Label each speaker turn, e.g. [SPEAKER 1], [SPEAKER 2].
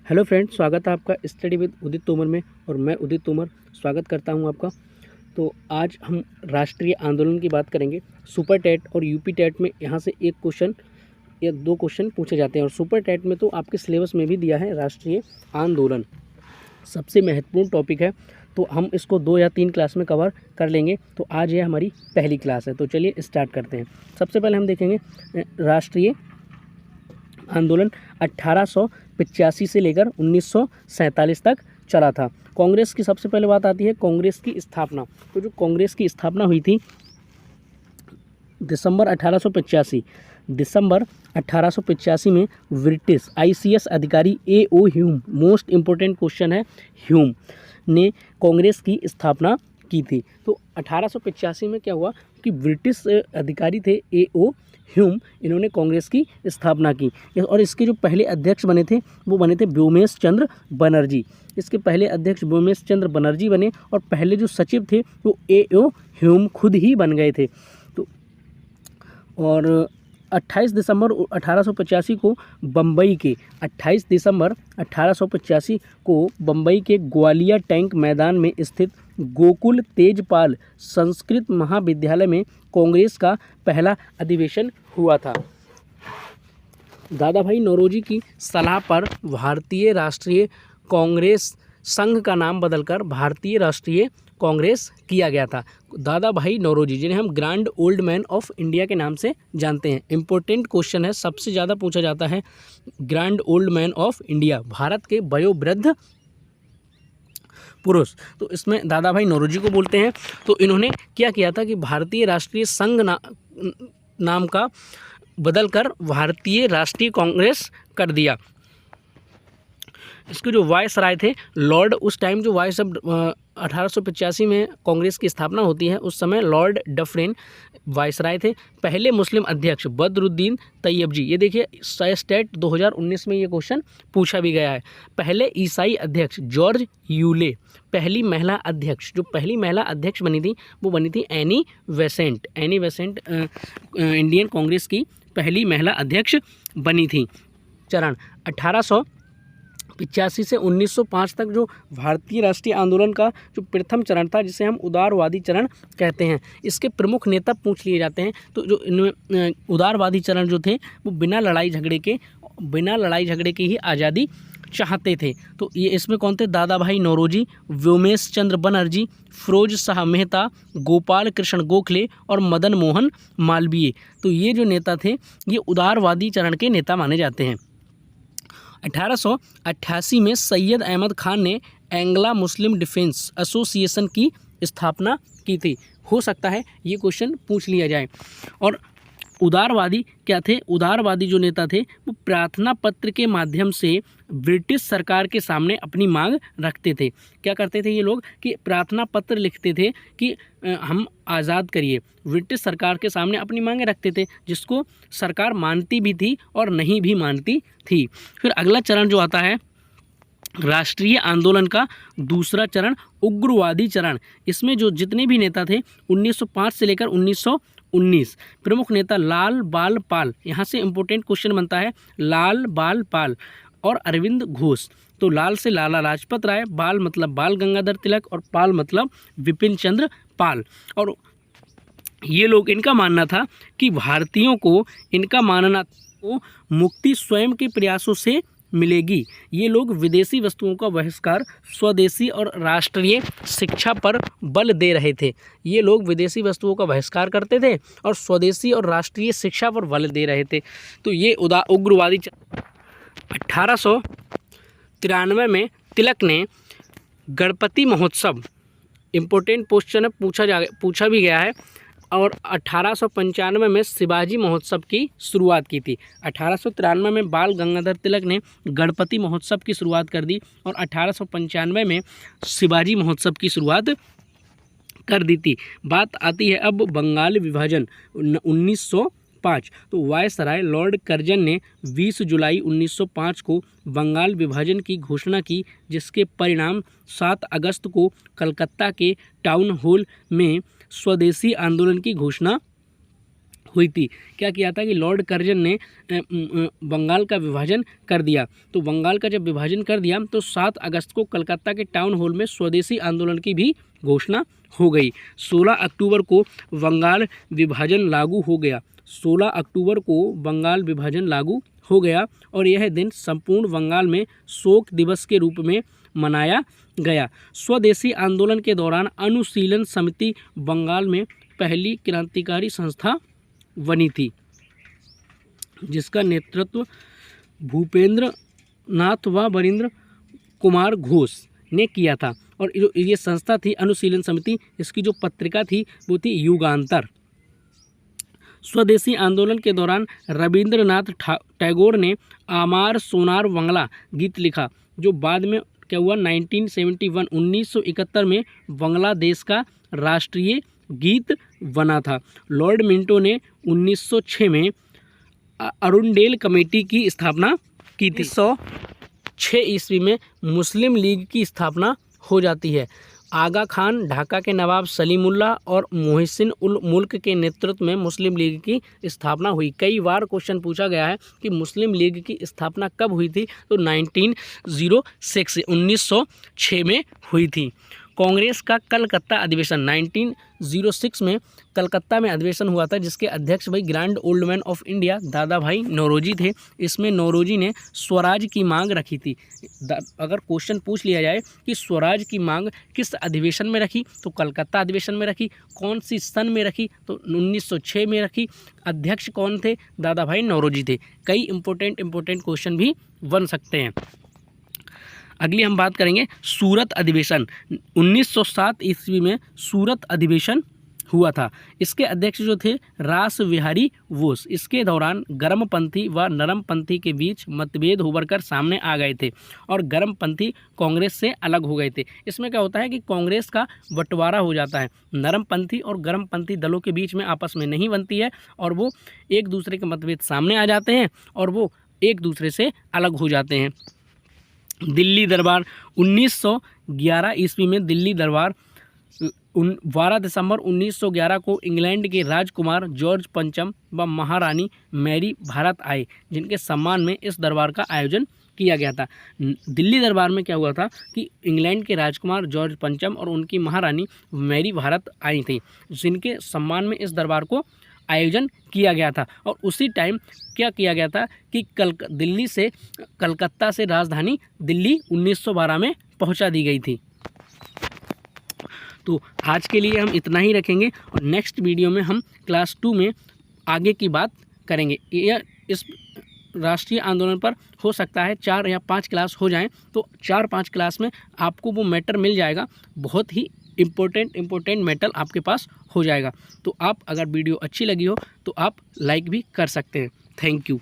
[SPEAKER 1] Hello friends, स्वागत है आपका स्टडी विद उदित तोमर में। और मैं उदित तोमर स्वागत करता हूं आपका। तो आज हम राष्ट्रीय आंदोलन की बात करेंगे। सुपर टेट और यूपी टेट में यहां से एक क्वेश्चन या दो क्वेश्चन पूछे जाते हैं, और सुपर टेट में तो आपके सिलेबस में भी दिया है राष्ट्रीय आंदोलन, सबसे महत्वपूर्ण टॉपिक है। तो हम इसको 2 या 3 क्लास में कवर कर लेंगे। तो आज ये हमारी पहली क्लास है, तो चलिए स्टार्ट करते हैं। सबसे पहले हम देखेंगे राष्ट्रीय आंदोलन 1885 से लेकर 1947 तक चला था। कांग्रेस की सबसे पहले बात आती है कांग्रेस की स्थापना। तो जो कांग्रेस की स्थापना हुई थी दिसंबर 1885 में ब्रिटिश ICS अधिकारी A.O. Hume, most important question है, ह्यूम ने कांग्रेस की स्थापना की थी। तो 1885 में क्या हुआ कि ब्रिटिश अधिकारी थे A.O. ह्यूम, इन्होंने कांग्रेस की स्थापना की। और इसके जो पहले अध्यक्ष बने थे वो बने थे व्योमेश चंद्र बनर्जी। इसके पहले अध्यक्ष व्योमेश चंद्र बनर्जी बने, और पहले जो सचिव थे वो A.O. ह्यूम खुद ही बन गए थे। तो और 28 दिसंबर 1885 को बम्बई के 28 दिसंबर 1885 को बम्बई के ग्वालिया टैंक मैदान में स्थित गोकुल तेजपाल संस्कृत महाविद्यालय में कांग्रेस का पहला अधिवेशन हुआ था। दादा भाई नौरोजी की सलाह पर भारतीय राष्ट्रीय कांग्रेस संघ का नाम बदलकर भारतीय राष्ट्रीय कांग्रेस किया गया था। दादा भाई नौरोजी, जिन्हें हम grand old man of India के नाम से जानते हैं। इंपॉर्टेंट क्वेश्चन है, सबसे ज़्यादा पूछा जाता है grand old man of India, Bharat के वयोवृद्ध पुरुष। तो इसमें दादा भाई नौरोजी को बोलते हैं। तो इन्होंने क्या किया था कि भारतीय राष्ट्रीय संघ नाम का बदलकर भारतीय राष्ट्रीय कांग्रेस कर दिया। इसके जो वायसराय थे लॉर्ड, उस टाइम जो वायस 1885 में कांग्रेस की स्थापना होती है, उस समय लॉर्ड डफरिन वायसराय थे। पहले मुस्लिम अध्यक्ष बदरुद्दीन तैयब जी, ये देखिए स्टेट 2019 में ये क्वेश्चन पूछा भी गया है। पहले ईसाई अध्यक्ष जॉर्ज यूले। पहली महिला अध्यक्ष, जो पहली महिला अध्यक्ष बनी थी वो बनी थी Annie Besant. Annie Besant Indian Congress की पहली महिला अध्यक्ष बनी थी। चरण 1885 से 1905 तक जो भारतीय राष्ट्रीय आंदोलन का जो प्रथम चरण था, जिसे हम उदारवादी चरण कहते हैं, इसके प्रमुख नेता पूछ लिए जाते हैं। तो जो इनमें उदारवादी चरण जो थे वो बिना लड़ाई झगड़े की ही आज़ादी चाहते थे। तो ये इसमें कौन थे? दादा भाई नौरोजी, व्योमेश चंद्र बनर्जी, फिरोज शाह मेहता, गोपाल कृष्ण गोखले और मदन मोहन मालवीय। तो ये जो नेता थे ये उदारवादी चरण के नेता माने जाते हैं। 1888 में सैयद अहमद खान ने एंग्ला मुस्लिम डिफेंस एसोसिएशन की स्थापना की थी। हो सकता है ये क्वेश्चन पूछ लिया जाए। और उदारवादी क्या थे? उदारवादी जो नेता थे वो प्रार्थना पत्र के माध्यम से ब्रिटिश सरकार के सामने अपनी मांग रखते थे। क्या करते थे ये लोग कि प्रार्थना पत्र लिखते थे कि हम आज़ाद करिए। ब्रिटिश सरकार के सामने अपनी मांगें रखते थे, जिसको सरकार मानती भी थी और नहीं भी मानती थी। फिर अगला चरण जो आता है राष्ट्रीय आंदोलन का दूसरा चरण, उग्रवादी चरण। इसमें जो जितने भी नेता थे 1905 से लेकर 1919, प्रमुख नेता लाल बाल पाल, यहाँ से इम्पोर्टेंट क्वेश्चन बनता है, लाल बाल पाल और अरविंद घोष। तो लाल से लाला लाजपत राय, बाल मतलब बाल गंगाधर तिलक और पाल मतलब विपिन चंद्र पाल। और ये लोग, इनका मानना था कि भारतीयों को मुक्ति स्वयं के प्रयासों से मिलेगी। ये लोग विदेशी वस्तुओं का बहिष्कार, स्वदेशी और राष्ट्रीय शिक्षा पर बल दे रहे थे। ये लोग विदेशी वस्तुओं का बहिष्कार करते थे और स्वदेशी और राष्ट्रीय शिक्षा पर बल दे रहे थे। तो ये उग्रवादी 1893 में तिलक ने गणपति महोत्सव, इम्पोर्टेंट क्वेश्चन है, पूछा भी गया है। और 1895 में शिवाजी महोत्सव की शुरुआत की थी। 1893 में बाल गंगाधर तिलक ने गणपति महोत्सव की शुरुआत कर दी और 1895 में शिवाजी महोत्सव की शुरुआत कर दी थी। बात आती है अब बंगाल विभाजन 1905। तो वायसराय लॉर्ड कर्जन ने 20 जुलाई 1905 को बंगाल विभाजन की घोषणा की, जिसके परिणाम 7 अगस्त को कलकत्ता के टाउन हॉल में स्वदेशी आंदोलन की घोषणा हुई थी। क्या किया था कि लॉर्ड कर्जन ने बंगाल का विभाजन कर दिया। तो बंगाल का जब विभाजन कर दिया तो 7 अगस्त को कलकत्ता के टाउन हॉल में स्वदेशी आंदोलन की भी घोषणा हो गई। 16 अक्टूबर को बंगाल विभाजन लागू हो गया। 16 अक्टूबर को बंगाल विभाजन लागू हो गया और यह दिन संपूर्ण बंगाल में शोक दिवस के रूप में मनाया गया। स्वदेशी आंदोलन के दौरान अनुशीलन समिति बंगाल में पहली क्रांतिकारी संस्था बनी थी, जिसका नेतृत्व भूपेंद्र नाथ व वरिंद्र कुमार घोष ने किया था। और जो ये संस्था थी अनुशीलन समिति, इसकी जो पत्रिका थी वो थी युगांतर। स्वदेशी आंदोलन के दौरान रविंद्रनाथ टैगोर ने आमार सोनार बांग्ला गीत लिखा, जो बाद में क्या हुआ 1971 में बांग्लादेश का राष्ट्रीय गीत बना था। लॉर्ड मिंटो ने 1906 में अरुंडेल कमेटी की स्थापना की थी। 1906 ईस्वी में मुस्लिम लीग की स्थापना हो जाती है। आगा खान, ढाका के नवाब सलीमुल्लाह और मोहसिन उल मुल्क के नेतृत्व में मुस्लिम लीग की स्थापना हुई। कई बार क्वेश्चन पूछा गया है कि मुस्लिम लीग की स्थापना कब हुई थी, तो 1906 में हुई थी। कांग्रेस का कलकत्ता अधिवेशन 1906 में कलकत्ता में अधिवेशन हुआ था, जिसके अध्यक्ष भाई grand old man of India दादा भाई नौरोजी थे। इसमें नौरोजी ने स्वराज की मांग रखी थी। अगर क्वेश्चन पूछ लिया जाए कि स्वराज की मांग किस अधिवेशन में रखी, तो कलकत्ता अधिवेशन में रखी। कौन सी सन में रखी, तो 1906 में रखी। अध्यक्ष कौन थे, दादा भाई नौरोजी थे। कई इंपॉर्टेंट क्वेश्चन भी बन सकते हैं। अगली हम बात करेंगे सूरत अधिवेशन। 1907 ईस्वी में सूरत अधिवेशन हुआ था। इसके अध्यक्ष जो थे रास बिहारी बोस। इसके दौरान गर्मपंथी व नरमपंथी के बीच मतभेद उभर कर सामने आ गए थे और गर्मपंथी कांग्रेस से अलग हो गए थे। इसमें क्या होता है कि कांग्रेस का बंटवारा हो जाता है। नरमपंथी और गर्मपंथी दलों के बीच में आपस में नहीं बनती है और वो एक दूसरे के मतभेद सामने आ जाते हैं और वो एक दूसरे से अलग हो जाते हैं। दिल्ली दरबार 1911 ईस्वी में दिल्ली दरबार 12 दिसंबर 1911 को इंग्लैंड के राजकुमार जॉर्ज पंचम व महारानी मैरी भारत आए, जिनके सम्मान में इस दरबार का आयोजन किया गया था। दिल्ली दरबार में क्या हुआ था कि इंग्लैंड के राजकुमार जॉर्ज पंचम और उनकी महारानी मैरी भारत आई थी, जिनके सम्मान में इस दरबार को आयोजन किया गया था। और उसी टाइम क्या किया गया था कि दिल्ली से कलकत्ता से राजधानी दिल्ली 1912 में पहुंचा दी गई थी। तो आज के लिए हम इतना ही रखेंगे और नेक्स्ट वीडियो में हम क्लास 2 में आगे की बात करेंगे। यह इस राष्ट्रीय आंदोलन पर हो सकता है 4 या 5 क्लास हो जाएं, तो 4-5 क्लास में आपको वो मैटर मिल जाएगा। बहुत ही इम्पोर्टेंट मैटर आपके पास हो जाएगा। तो आप अगर वीडियो अच्छी लगी हो तो आप लाइक भी कर सकते हैं। Thank you.